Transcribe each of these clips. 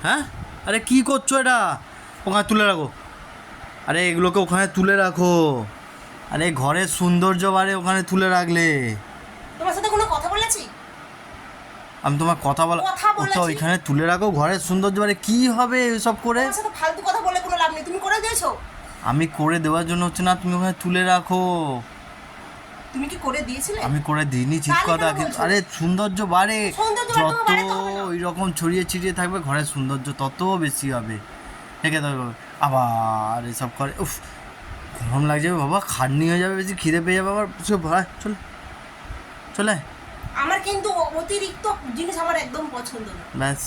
হ্যাঁ? আরে কি করছো এটা? ওখানে তুলে রাখো। আরে এগুলোকে ওখানে তুলে রাখো। আরে ঘরের সৌন্দর্য বাড়ে ওখানে তুলে রাখলে। তোমার সাথে কোনো কথা বলেছি? আমি তোমার কথা বলা ওটা ওইখানে তুলে রাখো, ঘরের সৌন্দর্য বাড়ে। কি হবে এসব করে? তোমার সাথে ফালতু কথা বলে কোনো লাভ নেই। তুমি করে দিয়েছো? আমি করে দেওয়ার জন্য হচ্ছে না, তুমি ওখানে তুলে রাখো। তুমি কি করে দিয়েছিলে? আমি করে দিইনি, ঠিক কথা, কিন্তু আরে সৌন্দর্য বাড়ে। যত ওই রকম ছড়িয়ে ছিটিয়ে থাকবে ঘরের সৌন্দর্য তত বেশি হবে। রেখে দেবে আবার এসব করে। উফ, গরম লাগছে বাবা, খাটনি হয়ে যাবে, বেশি খিদে পেয়ে যাবে আবার। চলে চলে। আমার কিন্তু অতিরিক্ত জিনিস আমার একদম পছন্দ না। ব্যাস,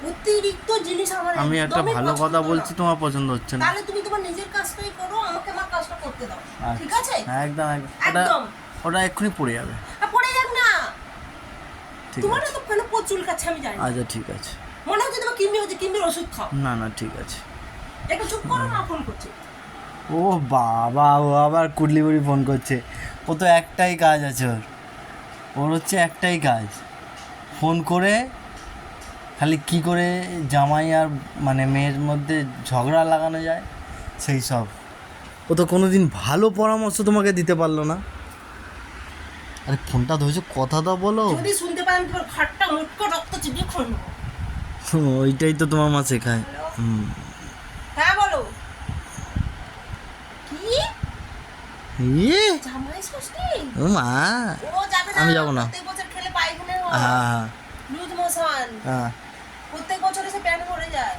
অতিরিক্ত জিনিস আমার আমি একটা ভালো কথা বলছি, তোমার পছন্দ হচ্ছে না। তাহলে তুমি তোমার নিজের কাজটাই করো, আমাকে আমার কাজটা করতে দাও। ঠিক আছে? একদম একদম। ওটা এক্ষুনি পড়ে যাবে। পড়ে যাক না। ঠিক তোমার আছে, তো কেন প্রচুর কাছে আমি জানি। আচ্ছা ঠিক আছে। মনে হচ্ছে তোমার কিম্মি হচ্ছে, কিম্মির ওষুধ খাও। না না ঠিক আছে। একটু চুপ করো না, ফোন করছি। ও বাবা, ও আবার কুডলিবুড়ি ফোন করছে। ও তো একটাই কাজ আছে ওর হচ্ছে একটাই কাজ, ফোন করে খালি কি করে জামাই আর মানে মেয়ের মধ্যে ঝগড়া লাগানো যায় সেই সব। ও তো কোনো দিন ভালো পরামর্শ তোমাকে দিতে পারলো না। আরে ফোনটা ধরেছো, কথা তো বলো। যদি শুনতে পাই আমি তোমার ঘাটটা মুটকো রক্ত চিবিয়ে খুন নেবো। ওইটাই তো তোমার মা শেখায়। হ্যাঁ বলো। কি ইয়ে জামাই ষষ্ঠী? ও মা, ও যাবে না। আমি যাবো না। প্রত্যেক বছর খেলে পায়খানা হয়, হ্যাঁ লুজ মোশন, হ্যাঁ প্রত্যেক বছর এসে প্যান্ট ভরে যায়।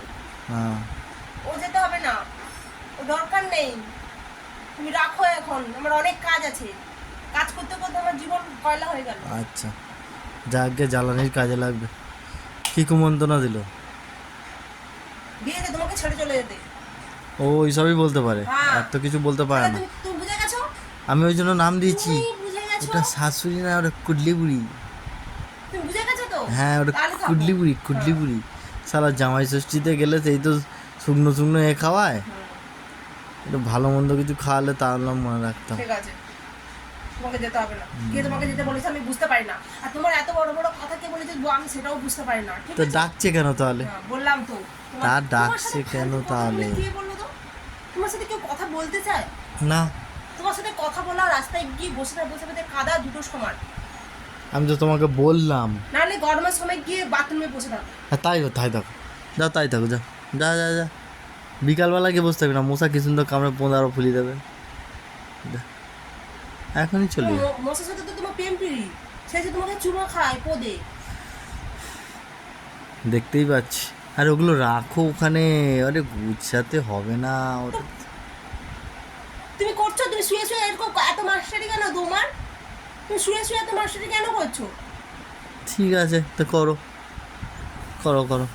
হ্যাঁ। ও যেতে হবে না, ও দরকার নেই। তুমি রাখো, এখন আমার অনেক কাজ আছে। কাজ করতে করতে আমার জীবন কয়লা হয়ে গেল। আচ্ছা, যাকে জ্বালানির কাজে লাগবে। কি কুমন্ত্রণা দিল? দিয়েছে তোমাকে ছেড়ে চলে যেতে। ও ওইসবই বলতে পারে, আর তো কিছু বলতে পারে না। তুমি বুঝে গেছো? আমি ওই জন্য নাম দিয়েছি। তুমি বুঝে গেছো? ওটা শাশুড়ি না, ওটা কুডলি বুড়ি। তুমি বুঝে গেছো তো? হ্যাঁ, ওটা কুডলি বুড়ি, কুডলি বুড়ি। সালা জামাই ষষ্ঠীতে গেলে সেই তো শুকনো শুকনো এ খাওয়ায়। একটু ভালো মন্দ কিছু খাওয়ালে তাহলে মনে রাখতাম। ঠিক আছে, তোমাকে যেতে হবে না। কে তোমাকে যেতে বলেছে আমি বুঝতে পারি না। আর তোমার এত বড় বড় কথা কে বলেছে আমি সেটাও বুঝতে পারি না। ঠিক তো আছে? ডাকছে কেন তাহলে? বললাম তো। তার ডাকছে কেন তাহলে? কে বললো তো? তোমার সাথে কেউ কথা বলতে চায় না, তোমার সাথে কথা বলা রাস্তায় গিয়ে বসে কাদা দুটো সমান। আমি তো তোমাকে বললাম। নাহলে গরমের সময় গিয়ে বাথরুমে বসে থাকো। হ্যাঁ তাই থাকো, যাও তাই থাকো, যা যা যা যা। বিকালবেলা গিয়ে বসতে হবে না, মশা কি সুন্দর কামড়ে আরও ফুলি দেবে। এখনই চলে মশার সাথে তো তোমার প্রেম পিড়ি, সে যে তোমাকে চুমা খায় পদে। দেখতেই পাচ্ছি। আর ওগুলো রাখো ওখানে, আরে গুছাতে হবে না ওটা। তুমি করছো, তুমি শুয়ে শুয়ে এরকম এত মাস্টারি কেন তোমার? তুমি শুয়ে শুয়ে এত মাস্টারি কেন করছো? ঠিক আছে, তো করো করো করো।